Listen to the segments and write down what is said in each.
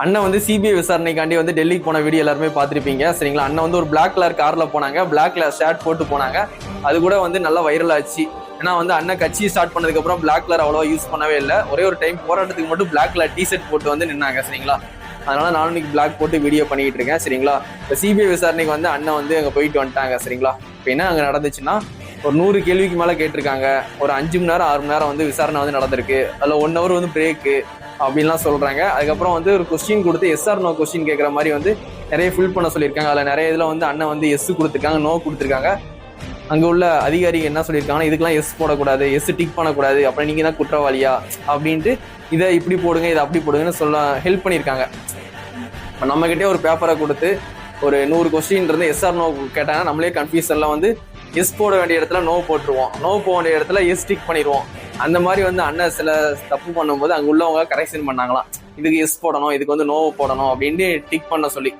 அண்ணன் வந்து சிபிஐ விசாரணைக்காண்டி வந்து டெல்லிக்கு போன வீடியோ எல்லாருமே பார்த்துருப்பீங்க சரிங்களா. அண்ணன் வந்து ஒரு பிளாக் கலர் கார்ல போனாங்க, பிளாக் கலர் ஷர்ட் போட்டு போனாங்க. அது கூட வந்து நல்லா வைரல் ஆச்சு. ஏன்னா வந்து அண்ணன் கட்சி ஸ்டார்ட் பண்ணதுக்கு அப்புறம் பிளாக் கலர் அவ்வளோவா யூஸ் பண்ணவே இல்லை. ஒரே ஒரு டைம் போராட்டத்துக்கு மட்டும் பிளாக் கலர் டிஷர்ட் போட்டு வந்து நின்னாங்க சரிங்களா. அதனால நானும் இன்னைக்கு பிளாக் போட்டு வீடியோ பண்ணிட்டு இருக்கேன் சரிங்களா. இப்போ சிபிஐ விசாரணைக்கு வந்து அண்ணன் வந்து அங்கே போயிட்டு வந்துட்டாங்க சரிங்களா. இப்போ என்ன அங்கே நடந்துச்சுன்னா, ஒரு 100 கேள்விக்கு மேலே கேட்டிருக்காங்க. ஒரு 5 மணி நேரம் 6 மணி நேரம் வந்து விசாரணை வந்து நடந்திருக்கு. அதில் 1 hour வந்து பிரேக்கு அப்படின்லாம் சொல்றாங்க. அதுக்கப்புறம் வந்து ஒரு கொஸ்டின் கொடுத்து எஸ்ஆர் நோ கொஸ்டின் கேட்குற மாதிரி வந்து நிறைய ஃபில் பண்ண சொல்லியிருக்காங்க. அதில் நிறைய இதில் வந்து அண்ணன் வந்து எஸ் கொடுத்துருக்காங்க, நோ கொடுத்துருக்காங்க. அங்கே உள்ள அதிகாரிகள் என்ன சொல்லியிருக்காங்கன்னா, இதுக்கெல்லாம் எஸ் போடக்கூடாது, எஸ் டிக் பண்ணக்கூடாது, அப்புறம் நீங்கள் தான் குற்றவாளியா அப்படின்ட்டு இதை இப்படி போடுங்க, இதை அப்படி போடுங்கன்னு சொல்ல ஹெல்ப் பண்ணியிருக்காங்க. இப்போ நம்மகிட்டே ஒரு பேப்பரை கொடுத்து ஒரு 100 கொஸ்டின் இருந்து எஸ்ஆர் நோ கேட்டாங்கன்னா நம்மளே கன்ஃபியூஷன்லாம் வந்து எஸ் போட வேண்டிய இடத்துல நோ போட்டுருவோம், நோ போக வேண்டிய இடத்துல எஸ் டிக் பண்ணிடுவோம். அந்த மாதிரி வந்து அண்ணன் சில தப்பு பண்ணும்போது அங்கே உள்ளவங்க கரெக்ஷன் பண்ணாங்களாம். இதுக்கு எஸ் போடணும், இதுக்கு வந்து நோ போடணும் அப்படின்ட்டு டிக் பண்ண சொல்லி.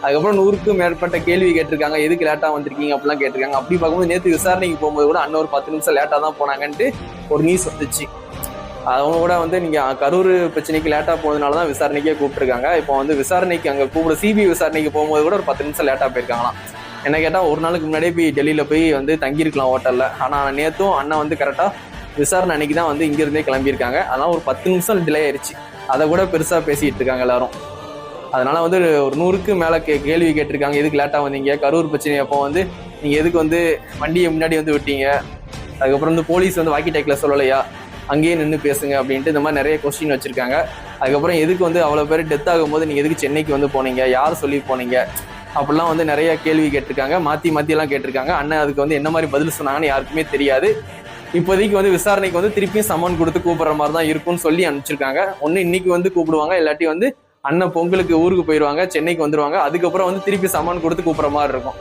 அதுக்கப்புறம் 100க்கும் மேற்பட்ட கேள்வி கேட்டிருக்காங்க. எதுக்கு லேட்டாக வந்திருக்கீங்க அப்படிலாம் கேட்டிருக்காங்க. அப்படி பார்க்கும்போது நேற்று விசாரணைக்கு போகும்போது கூட அண்ணன் ஒரு 10 நிமிஷம் லேட்டாக தான் போனாங்கன்ட்டு ஒரு நியூஸ் வந்துச்சு. அவங்க கூட வந்து நீங்கள் கரூர் பிரச்சனைக்கு லேட்டாக போனதுனால தான் விசாரணைக்கே கூப்பிட்டுருக்காங்க. இப்போ வந்து விசாரணைக்கு அங்கே கூப்பிட சிபிஐ விசாரணைக்கு போகும்போது கூட ஒரு 10 நிமிஷம் லேட்டாக போயிருக்காங்களாம். என்ன கேட்டால் ஒரு நாளுக்கு முன்னாடியே போய் டெல்லியில் போய் வந்து தங்கியிருக்கலாம் ஹோட்டலில். ஆனால் நேற்றும் அண்ணன் வந்து கரெக்டாக விசாரணை அன்னைக்கு தான் வந்து இங்கிருந்தே கிளம்பியிருக்காங்க. அதனால ஒரு 10 நிமிஷம் டிலே ஆயிடுச்சு. அதை கூட பெருசாக பேசிட்டு இருக்காங்க எல்லாரும். அதனால வந்து ஒரு 100க்கு மேலே கேள்வி கேட்டிருக்காங்க. எதுக்கு லேட்டாக வந்தீங்க, கரூர் பிரச்சனை அப்போ வந்து நீங்கள் எதுக்கு வந்து வண்டியை முன்னாடி வந்து விட்டீங்க, அதுக்கப்புறம் வந்து போலீஸ் வந்து வாக்கி டேக்கில் சொல்லலையா, அங்கேயே நின்று பேசுங்க அப்படின்ட்டு இந்த மாதிரி நிறைய கொஸ்டின் வச்சிருக்காங்க. அதுக்கப்புறம் எதுக்கு வந்து அவ்வளோ பேர் டெத் ஆகும்போது நீங்கள் எதுக்கு சென்னைக்கு வந்து போனீங்க, யார் சொல்லி போனீங்க அப்படிலாம் வந்து நிறைய கேள்வி கேட்டிருக்காங்க. மாற்றியெல்லாம் கேட்டிருக்காங்க. அண்ணன் அதுக்கு வந்து என்ன மாதிரி பதில் சொன்னாங்கன்னு யாருக்குமே தெரியாது. இப்போதைக்கு வந்து விசாரணைக்கு வந்து திருப்பியும் சம்மன் கொடுத்து கூப்பிடுற மாதிரி தான் இருக்கும்னு சொல்லி அனுப்பிச்சிருக்காங்க. ஒன்று இன்னைக்கு வந்து கூப்பிடுவாங்க, இல்லாட்டி வந்து அண்ணன் பொங்கலுக்கு ஊருக்கு போயிடுவாங்க, சென்னைக்கு வந்துடுவாங்க. அதுக்கப்புறம் வந்து திருப்பி சம்மன் கொடுத்து கூப்பிட்ற மாதிரி இருக்கும்.